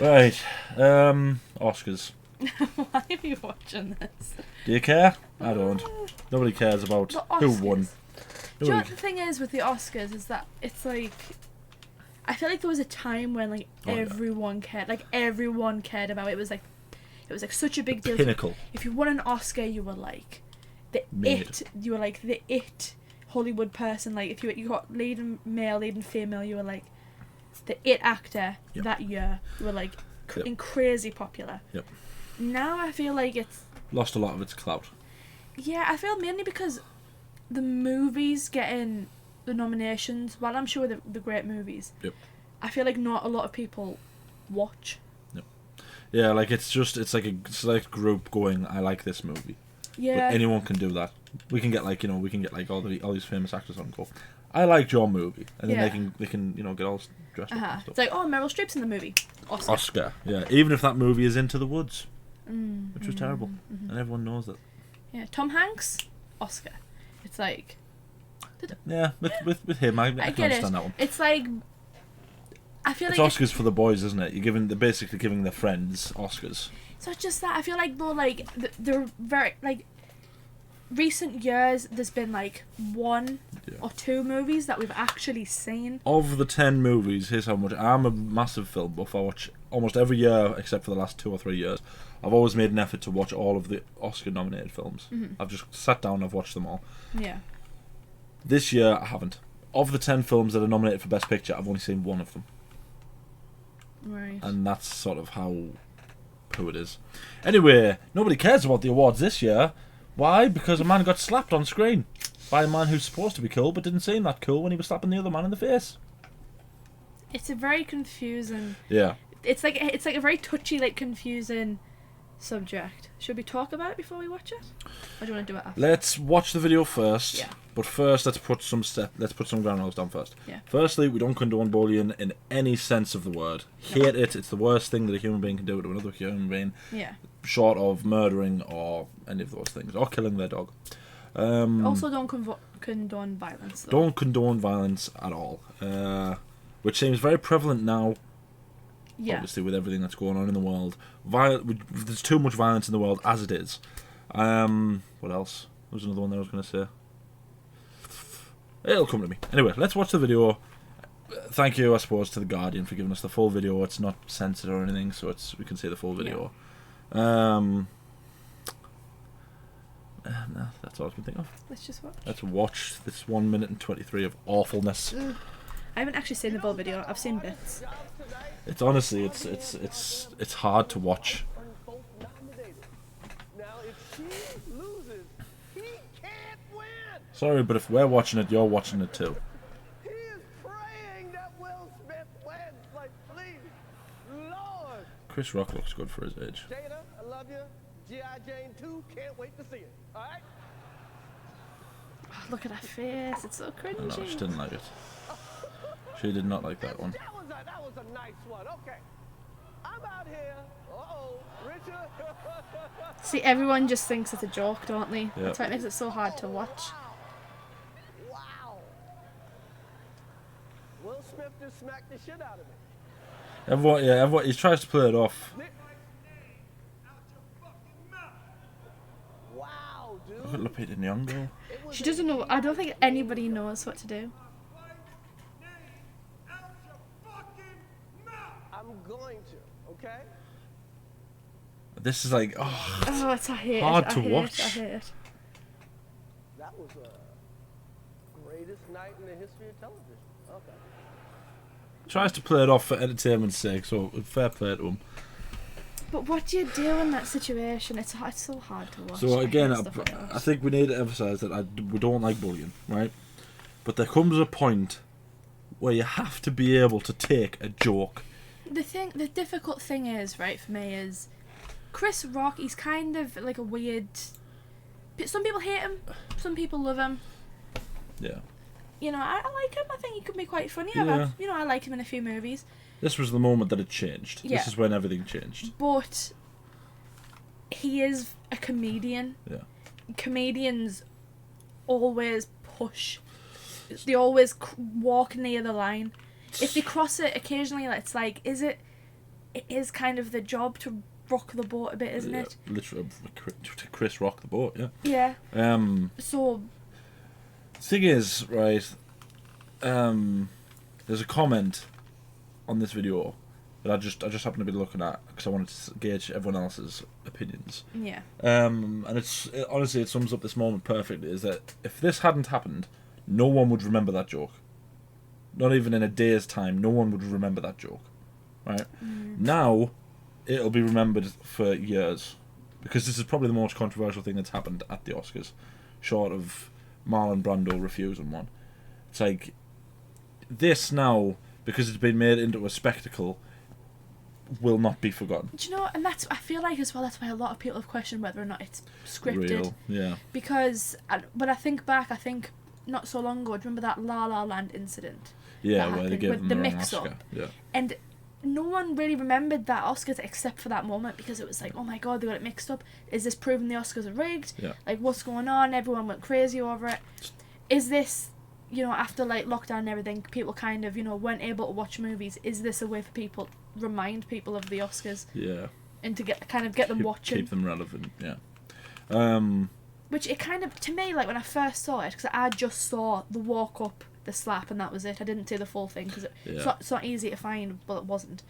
Right, Oscars. Why are you watching this? Do you care? I don't. Nobody cares about who won. Do you know what the thing is with the Oscars is that it's like, I feel like there was a time when like everyone cared, like everyone cared about it. It was like such a big deal. Pinnacle. If you won an Oscar, you were like the it Hollywood person. Like if you got leading male, leading female, you were like the it actor that year. You were like crazy popular. Yep. Now I feel like it's lost a lot of its clout. Yeah, I feel mainly because the movies getting the nominations, while I'm sure they're great movies, I feel like not a lot of people watch. Yep. Yeah, like it's like a select group going, I like this movie. Yeah. But anyone can do that. We can get like all these famous actors on and go, I liked your movie, and then they can get all dressed up and stuff. It's like, oh, Meryl Streep's in the movie. Oscar. Yeah. Even if that movie is Into the Woods, which was terrible, and everyone knows that. Yeah, Tom Hanks, Oscar. It's like. Yeah, with him, I can understand that one. It's like. I feel it's like Oscars for the boys, isn't it? They're basically giving their friends Oscars. It's not just that. I feel like though, like they're very like. Recent years, there's been like one or two movies that we've actually seen. Of the 10 movies, here's how much. I'm a massive film buff. I watch almost every year, except for the last 2 or 3 years. I've always made an effort to watch all of the Oscar-nominated films. I've just sat down and I've watched them all. Yeah. This year, I haven't. Of the 10 films that are nominated for Best Picture, I've only seen one of them. Right. And that's sort of who it is. Anyway, nobody cares about the awards this year. Why? Because a man got slapped on screen by a man who's supposed to be cool but didn't seem that cool when he was slapping the other man in the face. It's a very confusing. Yeah. It's like a very touchy, like confusing subject. Should we talk about it before we watch it, or do you want to do it after? Let's watch the video first. Yeah. But first, let's put some ground rules down first. Yeah. Firstly, we don't condone bullying in any sense of the word. Hate it. It's the worst thing that a human being can do to another human being. Yeah. Short of murdering or any of those things, or killing their dog. Also, don't condone violence. Though. Don't condone violence at all, which seems very prevalent now. Yeah. Obviously, with everything that's going on in the world, there's too much violence in the world as it is. What else? There was another one that I was going to say. It'll come to me. Anyway, let's watch the video. Thank you, I suppose, to The Guardian for giving us the full video. It's not censored or anything, so we can see the full video. No, that's all I can think of. Let's just watch. Let's watch this 1 minute and 23 of awfulness. I haven't actually seen the full video. I've seen bits. It's honestly, it's hard to watch. Sorry, but if we're watching it, you're watching it too. He is praying that Will Smith wins. Like, please, Lord. Chris Rock looks good for his age. Jada, I love you. G.I. Jane 2, can't wait to see it. All right? Oh, look at her face. It's so cringy. I know, she didn't like it. She did not like that one. That was a nice one. Okay. I'm out here. Uh-oh. Richard. See, everyone just thinks it's a joke, don't they? Yep. That's why it makes it so hard to watch. Wow. Will Smith just smacked the shit out of me. Everyone, he tries to play it off. Wow, dude. Look at Lupita Nyong'o. She doesn't know. I don't think anybody knows what to do. I'm going to, okay? This is like, it's hard to watch. I hate it. That was the greatest night in the history of television. Okay. Tries to play it off for entertainment's sake, so fair play to him. But what do you do in that situation? It's so hard to watch. So again, I think we need to emphasise that we don't like bullying, right? But there comes a point where you have to be able to take a joke. The difficult thing is, right, for me is Chris Rock. He's kind of like a weird. Some people hate him, some people love him. Yeah. You know, I like him. I think he could be quite funny. Yeah. I like him in a few movies. This was the moment that it changed. Yeah. This is when everything changed. But he is a comedian. Yeah. Comedians always push They always walk near the line. If they cross it occasionally, it's like, it is kind of the job to rock the boat a bit, isn't it? Literally, to Chris rock the boat, yeah. Yeah. So... Thing is, right, there's a comment on this video that I just happened to be looking at because I wanted to gauge everyone else's opinions. Yeah. And honestly, it sums up this moment perfectly, is that if this hadn't happened, no one would remember that joke. Not even in a day's time, no one would remember that joke. Right? Now, it'll be remembered for years. Because this is probably the most controversial thing that's happened at the Oscars. Short of Marlon Brando refusing one. It's like, this now, because it's been made into a spectacle, will not be forgotten. Do you know, and I feel like as well, that's why a lot of people have questioned whether or not it's scripted. Real, yeah. Because, when I think back, not so long ago, do you remember that La La Land incident? Yeah, where they gave them the the wrong mix-up. Oscar. Yeah. And no one really remembered that Oscars except for that moment, because it was like, oh my god, they got it mixed up. Is this proving the Oscars are rigged? Yeah. Like, what's going on? Everyone went crazy over it. Is this, after like lockdown and everything, people kind of, weren't able to watch movies. Is this a way for people, remind people of the Oscars? Yeah. And to get them watching. Keep them relevant, yeah. Which it kind of, to me, like when I first saw it, because I just saw the walk up, the slap, and that was it. I didn't see the full thing because it's not easy to find, but it wasn't.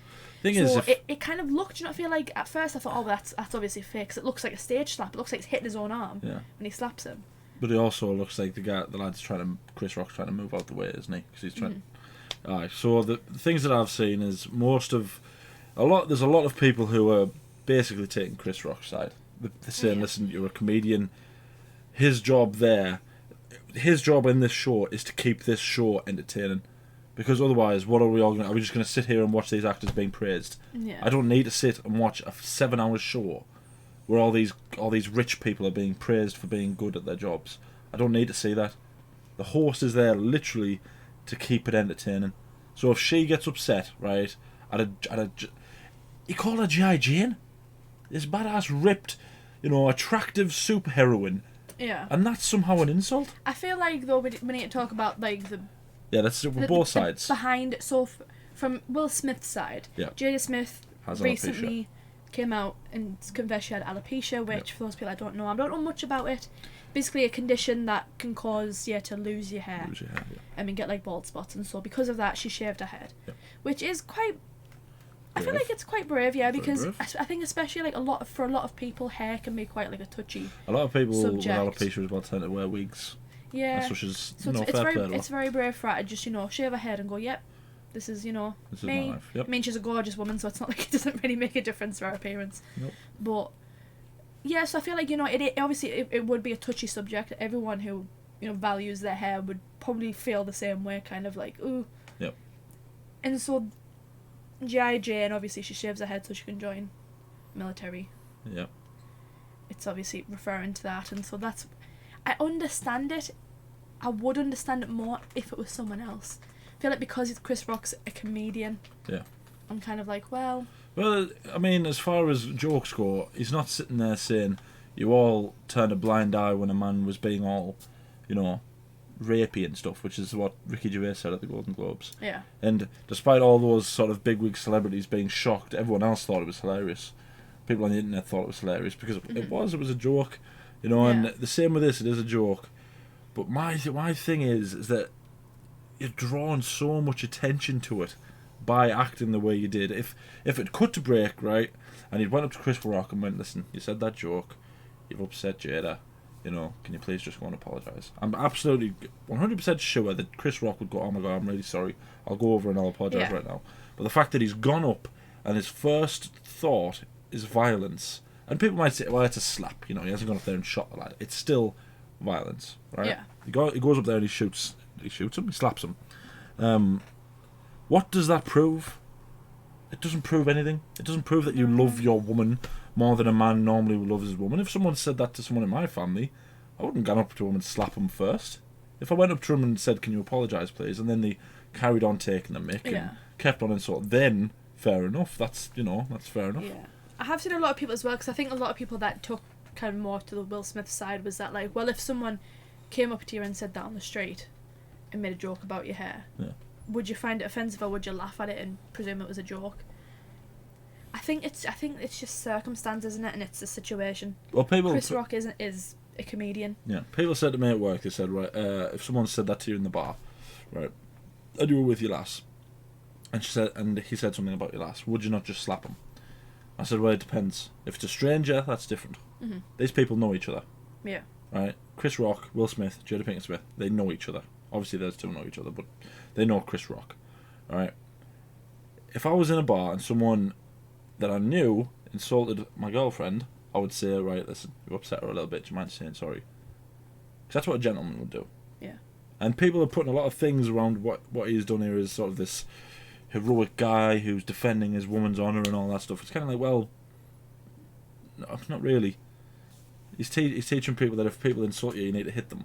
It kind of looked, I feel like at first I thought, oh, well, that's obviously fake, because it looks like a stage slap. It looks like he's hitting his own arm when he slaps him. But it also looks like Chris Rock's trying to move out the way, isn't he? Because he's trying. Alright, so the things that I've seen is there's a lot of people who are basically taking Chris Rock's side. They're saying, listen, you're a comedian. His job in this show is to keep this show entertaining. Because otherwise, what are we all going to... Are we just going to sit here and watch these actors being praised? Yeah. I don't need to sit and watch a 7-hour show where all these rich people are being praised for being good at their jobs. I don't need to see that. The host is there literally to keep it entertaining. So if she gets upset, right, you call her G.I. Jane? This badass, ripped, attractive superheroine. Yeah. And that's somehow an insult? I feel like, though, we need to talk about, like, the... Yeah, that's both sides. Behind... So, from Will Smith's side, Jada Smith has recently came out and confessed she had alopecia, which, for those people that don't know, I don't know much about it. Basically a condition that can cause you to lose your hair. I mean, get, like, bald spots. And so, because of that, she shaved her head. Yeah. Which is quite... I feel like it's quite brave, because I think especially like for a lot of people, hair can be quite like a touchy. A lot of people subject. with alopecia as well tend to wear wigs. Yeah, which is it's very brave for her to just shave her head and go, yep, this is this me. Is my life. Yep. I mean, she's a gorgeous woman, so it's not like it doesn't really make a difference for her appearance. Nope. But yeah, so I feel like it would be a touchy subject. Everyone who values their hair would probably feel the same way, kind of like ooh. Yep. And so. G.I. Jane, obviously she shaves her head so she can join military. Yeah. It's obviously referring to that, and so that's... I understand it. I would understand it more if it was someone else. I feel like because Chris Rock's a comedian, I'm kind of like, well... Well, I mean, as far as jokes go, he's not sitting there saying, you all turned a blind eye when a man was being all, rapey and stuff, which is what Ricky Gervais said at the Golden Globes. Yeah. And despite all those sort of bigwig celebrities being shocked, everyone else thought it was hilarious. People on the internet thought it was hilarious because it was a joke, and the same with this, it is a joke. But my thing is that you're drawing so much attention to it by acting the way you did. If it cut to break, right, and he went up to Chris Rock and went, listen, you said that joke, you've upset Jada, can you please just go and apologise? I'm absolutely 100% sure that Chris Rock would go, oh my god, I'm really sorry, I'll go over and I'll apologise right now. But the fact that he's gone up and his first thought is violence, and people might say, well, it's a slap, he hasn't gone up there and shot the lad. It's still violence, right? Yeah. He goes up there and he shoots him, he slaps him. What does that prove? It doesn't prove anything. It doesn't prove that you love your woman more than a man normally loves his woman. If someone said that to someone in my family, I wouldn't go up to him and slap him first. If I went up to him and said, can you apologise, please, and then they carried on taking the mick and kept on insult, then fair enough. That's fair enough. Yeah. I have seen a lot of people as well, because I think a lot of people that took kind of more to the Will Smith side was that, like, well, if someone came up to you and said that on the street, and made a joke about your hair, would you find it offensive or would you laugh at it and presume it was a joke? I think it's just circumstance, isn't it? And it's a situation. Well, Chris Rock is a comedian. Yeah, people said to me at work, they said, right, if someone said that to you in the bar, right, and you were with your lass, and he said something about your lass, would you not just slap him? I said, well, it depends. If it's a stranger, that's different. Mm-hmm. These people know each other. Yeah. Right? Chris Rock, Will Smith, Jada Pinkett Smith, they know each other. Obviously, those two know each other, but they know Chris Rock. Alright? If I was in a bar and someone that I knew insulted my girlfriend, I would say, right, listen, you upset her a little bit, do you mind saying sorry? Because that's what a gentleman would do. Yeah. And people are putting a lot of things around what he's done here as sort of this heroic guy who's defending his woman's honour and all that stuff. It's kind of like, well, no, not really. He's teaching people that if people insult you, you need to hit them.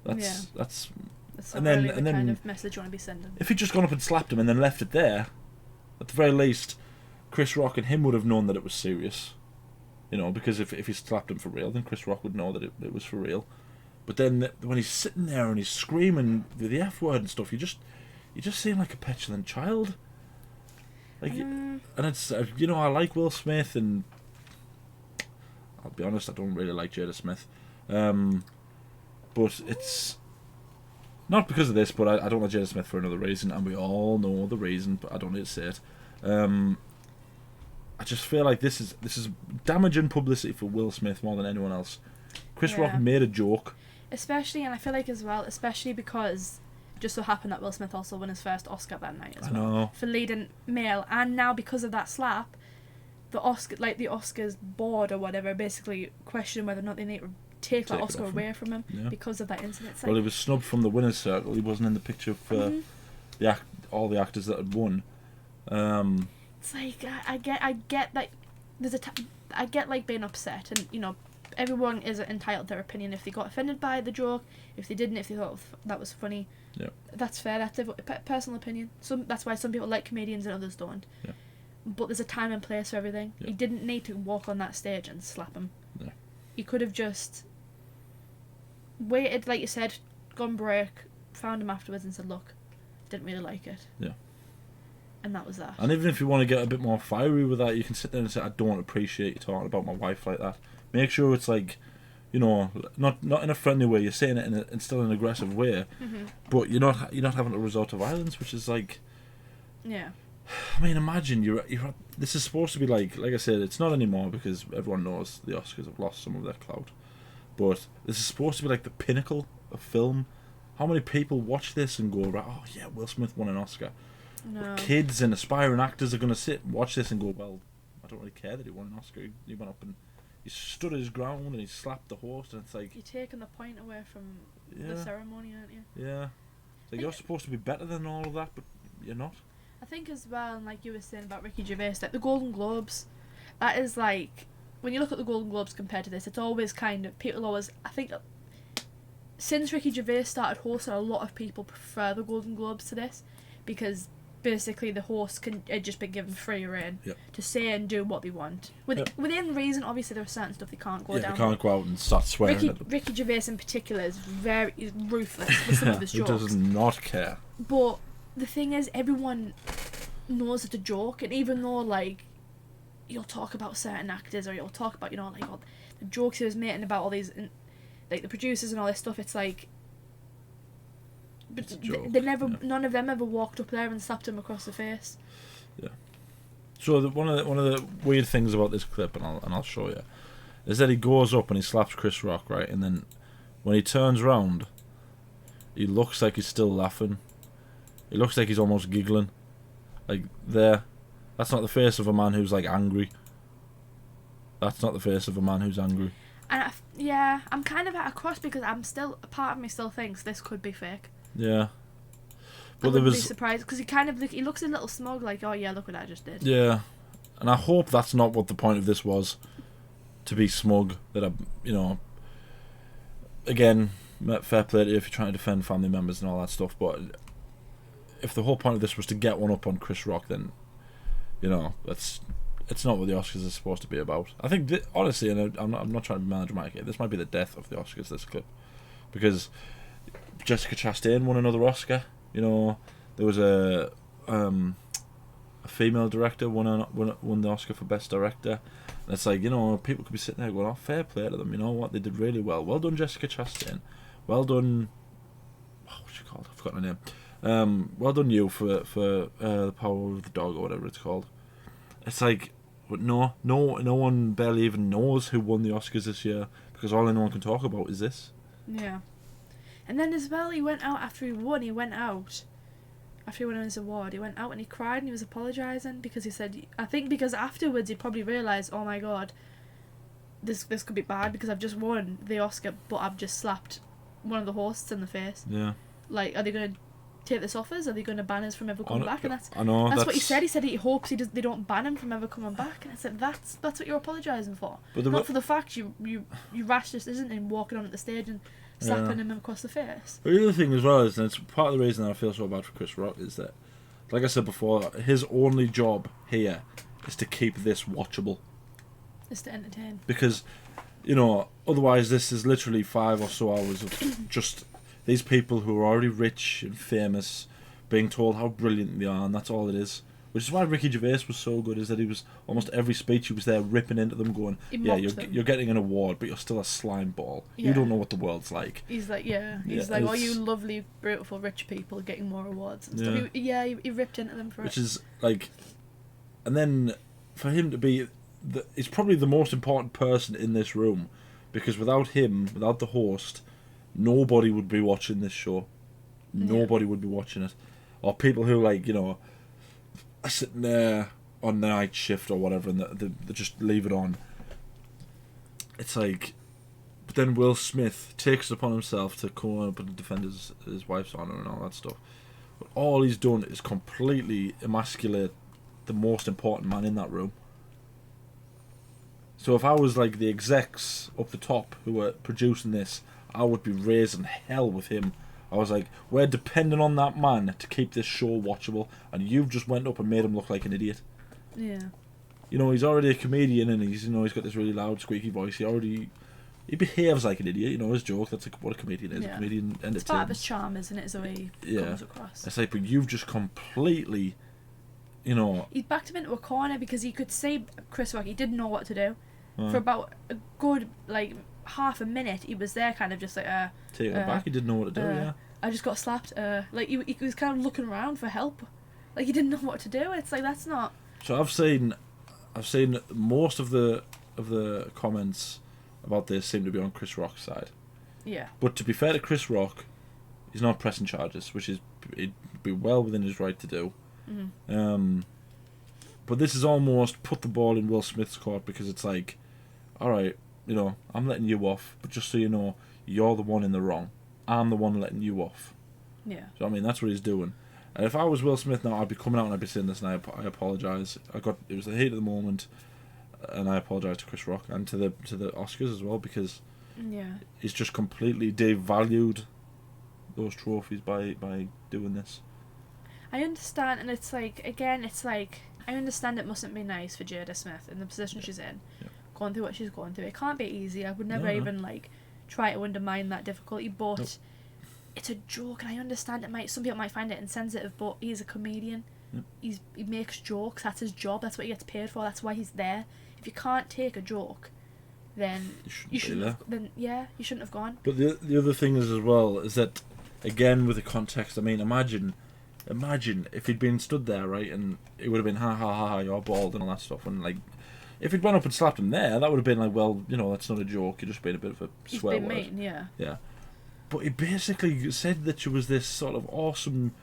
That's not really the kind of message you want to be sending. If he'd just gone up and slapped him and then left it there, at the very least, Chris Rock and him would have known that it was serious. You know, because if he slapped him for real, then Chris Rock would know that it was for real. But then when he's sitting there and he's screaming the F word and stuff, you just seem like a petulant child. Like, and it's you know, I like Will Smith, and I'll be honest, I don't really like Jada Smith, but it's not because of this. But I don't like Jada Smith for another reason, and we all know the reason, but I don't need to say it. I just feel like this is damaging publicity for Will Smith more than anyone else. Chris Rock made a joke. Especially, and I feel like as well, especially because it just so happened that Will Smith also won his first Oscar that night as well for leading male, and now because of that slap, the Oscars board or whatever basically questioned whether or not they need to take that Oscar away from him because of that incident. It's well, he was snubbed from the winners' circle. He wasn't in the picture for all the actors that had won. It's like I get that there's I get like being upset, and you know, everyone is entitled to their opinion. If they got offended by the joke, if they didn't, if they thought that was funny, that's fair. That's a personal opinion. That's why some people like comedians and others don't. Yeah. But there's a time and place for everything. He didn't need to walk on that stage and slap him. Yeah. He could have just waited, like you said, gone break, found him afterwards and said, look, didn't really like it. Yeah. And that was that. And even if you want to get a bit more fiery with that, you can sit there and say, I don't appreciate you talking about my wife like that. Make sure it's like, you know, not in a friendly way. You're saying it in still an aggressive way, but you're not having to resort to violence, which is like, I mean, imagine you're this is supposed to be like I said, it's not anymore because everyone knows the Oscars have lost some of their clout, but this is supposed to be like the pinnacle of film. How many people watch this and go, right, oh yeah, Will Smith won an Oscar? No. Kids and aspiring actors are going to sit and watch this and go, well, I don't really care that he won an Oscar. He went up and he stood his ground and he slapped the host, and it's like, you're taking the point away from the ceremony, aren't you? Yeah. It's like you're supposed to be better than all of that, but you're not. I think as well, and like you were saying about Ricky Gervais, like the Golden Globes, that is like, when you look at the Golden Globes compared to this, it's always kind of, people always, I think, since Ricky Gervais started hosting, a lot of people prefer the Golden Globes to this, because basically the host can just been given free rein to say and do what they want. Within reason, obviously there are certain stuff they can't go down. They can't go out and start swearing at them. Ricky Gervais in particular is is ruthless with some of his jokes. He does not care. But the thing is, everyone knows it's a joke, and even though like you'll talk about certain actors or you'll talk about, you know, like all the jokes he was making about all these, like the producers and all this stuff, it's like, but they never, none of them ever walked up there and slapped him across the face. Yeah. So one of the weird things about this clip, and I'll show you, is that he goes up and he slaps Chris Rock, right, and then when he turns around, he looks like he's still laughing. He looks like he's almost giggling, like there. That's not the face of a man who's like angry. That's not the face of a man who's angry. And I'm kind of at a cross because a part of me still thinks this could be fake. Yeah, but I wouldn't be surprised because he looks a little smug, like, oh yeah, look what I just did. Yeah, and I hope that's not what the point of this was, to be smug. That again, fair play to you if you're trying to defend family members and all that stuff. But if the whole point of this was to get one up on Chris Rock, then it's not what the Oscars are supposed to be about. I think honestly, and I'm not trying to be melodramatic here, this might be the death of the Oscars. This clip, because Jessica Chastain won another Oscar. You know, there was a female director won the Oscar for Best Director. And it's like, you know, people could be sitting there going, "Oh, fair play to them. You know what? They did really well. Well done, Jessica Chastain. Well done." What's she called? I've forgotten her name. Well done you for The Power of the Dog or whatever it's called. It's like, but no one barely even knows who won the Oscars this year because all anyone can talk about is this. Yeah. And then as well, he went out after he won. After he won his award, he went out and he cried and he was apologising because he said, I think because afterwards he probably realised, oh my god, this could be bad because I've just won the Oscar but I've just slapped one of the hosts in the face. Yeah. Like, are they going to take this off us? Are they going to ban us from ever coming back? And that's what he said. He said he hopes they don't ban him from ever coming back. And I said, that's what you're apologising for. But not for the fact you rashed this isn't in walking on at the stage and slapping him across the face. But the other thing as well is, and it's part of the reason I feel so bad for Chris Rock, is that, like I said before, his only job here is to keep this watchable. It's to entertain. Because, you know, otherwise this is literally 5 or so hours of just these people who are already rich and famous being told how brilliant they are, and that's all it is. Which is why Ricky Gervais was so good, is that he was almost every speech he was there ripping into them going, yeah, you're getting an award, but you're still a slime ball. Yeah. You don't know what the world's like. He's like, oh, you lovely, beautiful, rich people getting more awards and stuff. He ripped into them for Which is, like, and then for him to be, he's probably the most important person in this room, because without him, without the host, nobody would be watching this show. Nobody would be watching it. Or people who, like, you know, are sitting there on the night shift or whatever and they just leave it on. It's like, but then Will Smith takes it upon himself to come up and defend his wife's honour and all that stuff. But all he's done is completely emasculate the most important man in that room. So if I was like the execs up the top who were producing this, I would be raising hell with him. I was like, we're depending on that man to keep this show watchable, and you've just went up and made him look like an idiot. Yeah. You know, he's already a comedian, and he's got this really loud, squeaky voice. He behaves like an idiot. You know, his joke. That's like what a comedian is. Yeah. A comedian entertains. It's part of his charm, isn't it? Is the way he comes across. It's like, but you've just completely, you know. He backed him into a corner because he could see Chris Rock. He didn't know what to do. For about a good, like, half a minute, he was there kind of just like taking it back. He didn't know what to do. Yeah, I just got slapped. Like he was kind of looking around for help, like he didn't know what to do. It's like, that's not. So I've seen most of the comments about this seem to be on Chris Rock's side. Yeah. But to be fair to Chris Rock, he's not pressing charges, which is it'd be well within his right to do. Mm-hmm. But this is almost put the ball in Will Smith's court, because it's like, all right, you know, I'm letting you off, but just so you know, you're the one in the wrong. I'm the one letting you off. Yeah. So I mean, that's what he's doing. And if I was Will Smith now, I'd be coming out and I'd be saying this, and I apologise. It was the heat of the moment, and I apologise to Chris Rock and to the Oscars as well, because he's just completely devalued those trophies by doing this. I understand, and it's like, again, I understand it mustn't be nice for Jada Smith in the position she's in. Yeah. Going through what she's going through. It can't be easy. I would never even like try to undermine that difficulty, but it's a joke, and I understand some people might find it insensitive, but he's a comedian. He makes jokes. That's his job. That's what he gets paid for. That's why he's there. If you can't take a joke, then you shouldn't have gone. But the other thing is as well is that, again, with the context, I mean, imagine if he'd been stood there, right, and it would have been ha ha ha ha, you're bald and all that stuff, and like, if he'd went up and slapped him there, that would have been like, well, you know, that's not a joke, you're just being a bit of a swear word. He's been mean, yeah. But he basically said that she was this sort of awesome,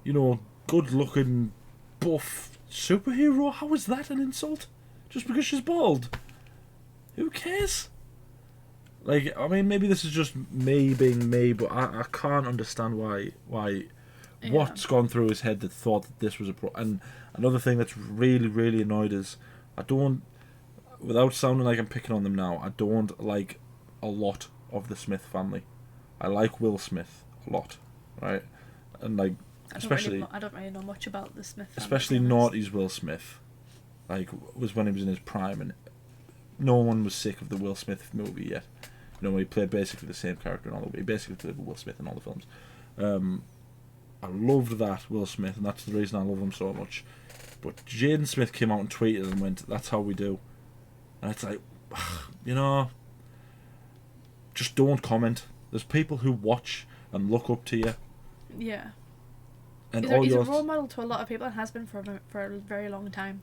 you know, good-looking, buff superhero. How is that an insult? Just because she's bald? Who cares? Like, I mean, maybe this is just me being me, but I can't understand why what's gone through his head that thought that this was and another thing that's really, really annoyed is, without sounding like I'm picking on them now, I don't like a lot of the Smith family. I like Will Smith a lot, right? And like, I don't really know much about the Smith family. Especially noughties Will Smith, like, was when he was in his prime, and no one was sick of the Will Smith movie yet. You know, he played basically the same character in all the. He basically played Will Smith in all the films. I loved that Will Smith, and that's the reason I love him so much. But Jaden Smith came out and tweeted and went, "That's how we do," and it's like, you know, just don't comment. There's people who watch and look up to you. Yeah. And He's a role model to a lot of people and has been for a very long time.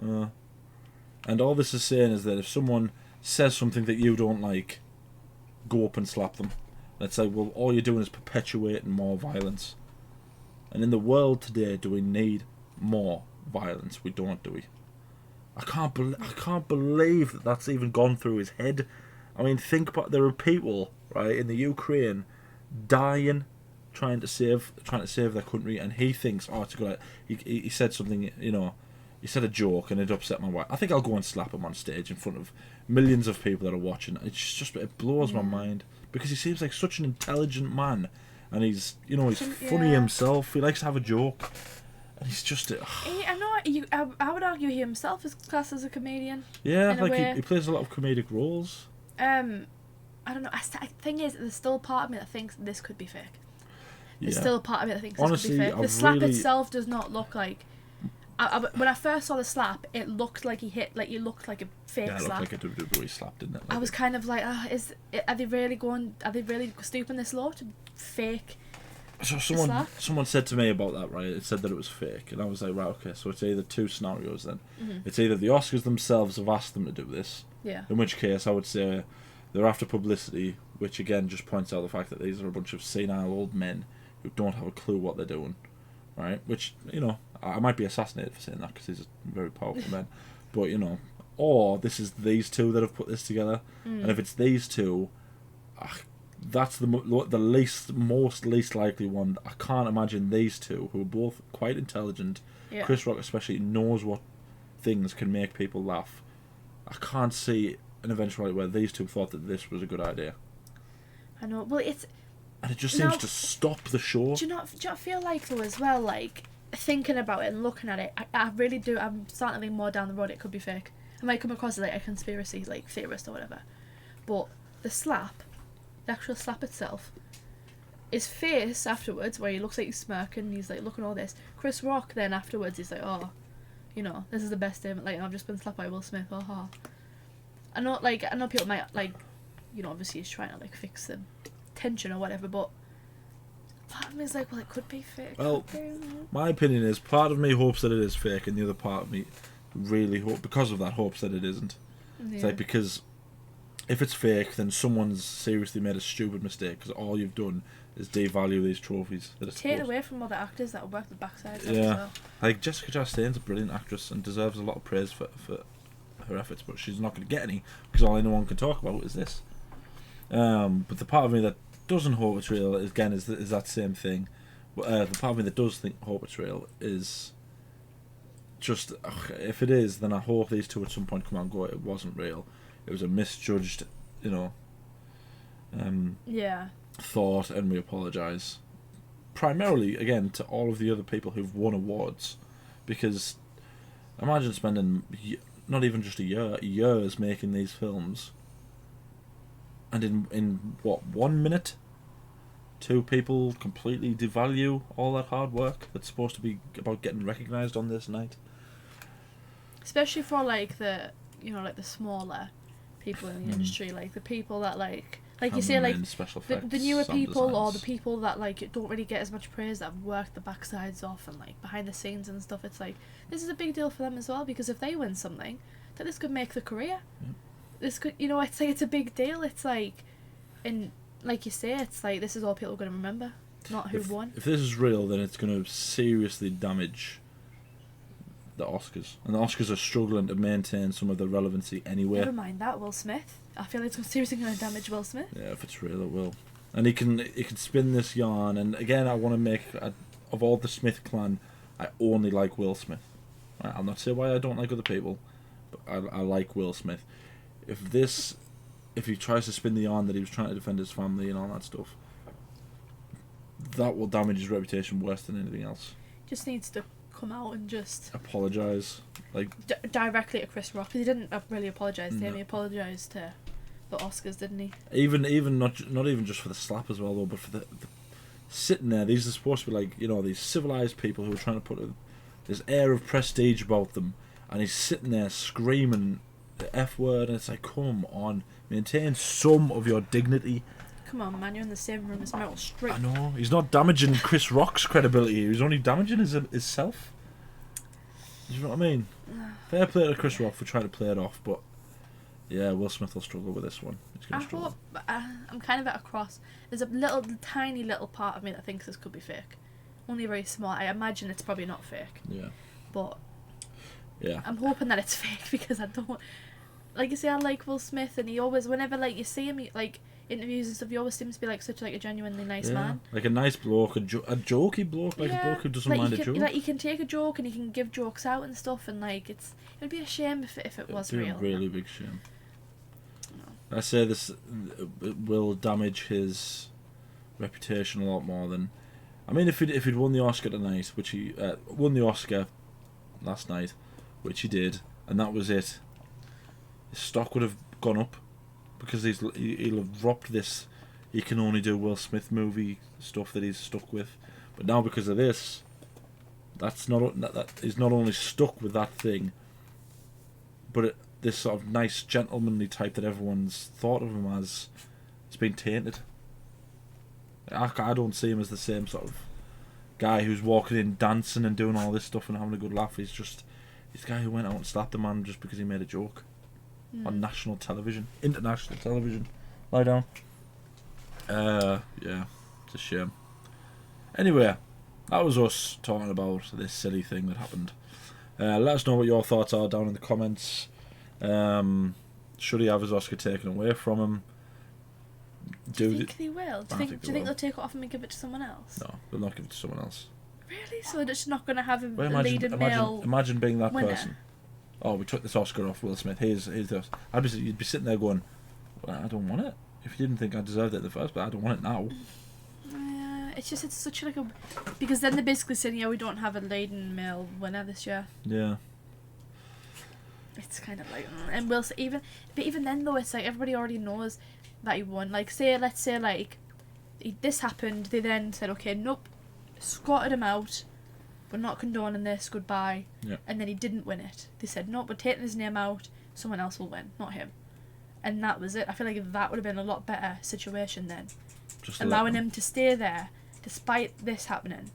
And all this is saying is that if someone says something that you don't like, go up and slap them. And it's like, well, all you're doing is perpetuating more violence. And in the world today, do we need more violence? We don't, do we? I can't believe that that's even gone through his head. I mean, think about, there are people, right, in the Ukraine dying trying to save their country, and he thinks, oh, it's a good idea. He said something, you know, he said a joke and it upset my wife. I think I'll go and slap him on stage in front of millions of people that are watching. It blows my mind, because he seems like such an intelligent man, and he's, you know, he's funny himself. He likes to have a joke, and he's just. I would argue he himself is classed as a comedian. Yeah, like he plays a lot of comedic roles. I don't know. The thing is, there's still part of me that thinks this could be fake. There's still a part of me that thinks this could be fake. The slap itself does not look like. When I first saw the slap, it looked like he looked like a fake slap. Yeah, it looked like a WWE slap, didn't it? Like I was kind of like, are they really stooping this low to fake? So someone said to me about that, right? It said that it was fake, and I was like, right, okay, so it's either two scenarios then. Mm-hmm. It's either the Oscars themselves have asked them to do this, in which case I would say they're after publicity, which again just points out the fact that these are a bunch of senile old men who don't have a clue what they're doing, right? Which, you know, I might be assassinated for saying that because he's a very powerful man, but, you know, or this is these two that have put this together, and if it's these two, that's the least likely one. I can't imagine these two, who are both quite intelligent. Yeah. Chris Rock especially knows what things can make people laugh. I can't see an eventuality where these two thought that this was a good idea. I know. Well, and it just seems to stop the show. Do you not feel like, though, as well, like, thinking about it and looking at it, I really do. I'm starting to think more down the road it could be fake. I might come across as like a conspiracy like theorist or whatever, but the actual slap itself, his face afterwards, where he looks like he's smirking, he's like looking all this. Chris Rock then afterwards, he's like, oh, you know, this is the best day. Like, I've just been slapped by Will Smith. Oh. I know people might like, you know, obviously he's trying to like fix the tension or whatever, but part of me is like, well, it could be fake. Well, my opinion is, part of me hopes that it is fake, and the other part of me really hopes that it isn't. Yeah. It's like, because if it's fake, then someone's seriously made a stupid mistake, because all you've done is devalue these trophies. Take away from other actors that work the backside. Yeah, well. Like Jessica Chastain's a brilliant actress and deserves a lot of praise for her efforts, but she's not going to get any, because all anyone can talk about is this. But the part of me that doesn't hope it's real, again, is that same thing. The part of me that does hope it's real is just, if it is, then I hope these two at some point come out and go, it wasn't real. It was a misjudged, you know, thought, and we apologise. Primarily, again, to all of the other people who've won awards, because imagine spending not even just a year, years making these films, and in what, 1 minute, two people completely devalue all that hard work that's supposed to be about getting recognised on this night. Especially for like the smaller people in the industry, like the people that like you say, like the newer people designs, or the people that like don't really get as much praise, that have worked the backsides off and like behind the scenes and stuff. It's like, this is a big deal for them as well, because if they win something, that this could make the career. Yep. This could, you know, it's like, it's a big deal. It's like, and like you say, it's like, this is all people are going to remember, not who won. If this is real, then it's going to seriously damage the Oscars, and the Oscars are struggling to maintain some of the relevancy anyway. Never mind that, Will Smith. I feel like it's seriously going to damage Will Smith. Yeah, if it's real, it will. And he can spin this yarn. And again, I want to make of all the Smith clan, I only like Will Smith. Right? I'll not say why I don't like other people, but I like Will Smith. If he tries to spin the yarn that he was trying to defend his family and all that stuff, that will damage his reputation worse than anything else. Just needs to come out and just apologise, like directly to Chris Rock, because he didn't really apologise to him. He apologised to the Oscars, didn't he? Even not even just for the slap as well though, but for the sitting there. These are supposed to be like, you know, these civilized people who are trying to put this air of prestige about them, and he's sitting there screaming the F word, and it's like, come on, maintain some of your dignity. Come on, man, you're in the same room as Meryl Streep. I know, he's not damaging Chris Rock's credibility, he's only damaging his self. You know what I mean? Fair play to Chris Rock for trying to play it off, but yeah, Will Smith will struggle with this one. I'm kind of at a cross. There's a tiny little part of me that thinks this could be fake. Only very small. I imagine it's probably not fake. Yeah. But yeah, I'm hoping that it's fake because I don't. Like you say, I like Will Smith, and he always, whenever like you see him, like interviews and stuff, he always seems to be like such like a genuinely nice man. Like a nice bloke, a jokey bloke, like a bloke who doesn't mind a joke. Like he can take a joke and he can give jokes out and stuff, and like it'd be a shame if it was real. A really big shame. No. I say this will damage his reputation a lot more than. I mean, if he'd won the Oscar tonight, which he won the Oscar last night, which he did, and that was it, his stock would have gone up because he'll have dropped this he can only do Will Smith movie stuff that he's stuck with. But now because of this, that he's not only stuck with that thing, but this sort of nice gentlemanly type that everyone's thought of him as, it's been tainted. I don't see him as the same sort of guy who's walking in dancing and doing all this stuff and having a good laugh. He's just this guy who went out and slapped a man just because he made a joke on national television, international television. Lie down. Yeah, it's a shame. Anyway, that was us talking about this silly thing that happened. Let us know what your thoughts are down in the comments. Should he have his Oscar taken away from him? Do you think they will? Do you think will. they'll take it off him and give it to someone else? No, they'll not give it to someone else. Really? So they're just not going to have a imagine, male imagine being that winner. person. Oh, we took this Oscar off Will Smith. Here's the Oscar. You'd be sitting there going, well, I don't want it. If you didn't think I deserved it at the first, but I don't want it now. It's such like a... Because then they're basically saying, yeah, we don't have a leading male winner this year. Yeah. It's kind of like... And But even then, though, it's like everybody already knows that he won. Like, let's say, like, this happened, they then said, okay, nope, squatted him out, we're not condoning this, goodbye. Yeah. And then he didn't win it. They said, nope, we're taking his name out, someone else will win, not him. And that was it. I feel like that would have been a lot better situation then. Just allowing him to stay there, despite this happening,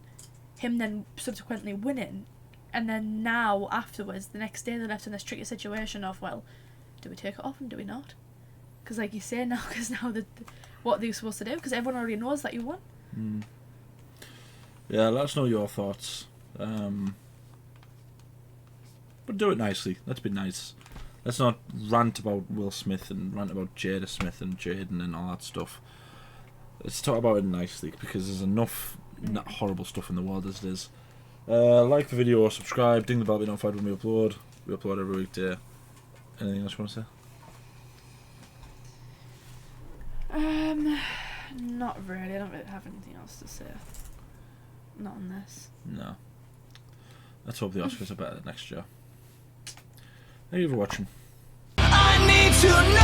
him then subsequently winning, and then now, afterwards, the next day they're left in this tricky situation of, well, do we take it off him, do we not? Because like you say now, what they're supposed to do, because everyone already knows that you won. Yeah, let us know your thoughts. But do it nicely. Let's be nice. Let's not rant about Will Smith and rant about Jada Smith and Jaden and all that stuff. Let's talk about it nicely, because there's enough horrible stuff in the world as it is. Like the video, subscribe, ding the bell to be notified when we upload. We upload every weekday. Anything else you want to say? Not really. I don't really have anything else to say. Not on this. No. Let's hope the Oscars are better next year. Thank you for watching. I need to know.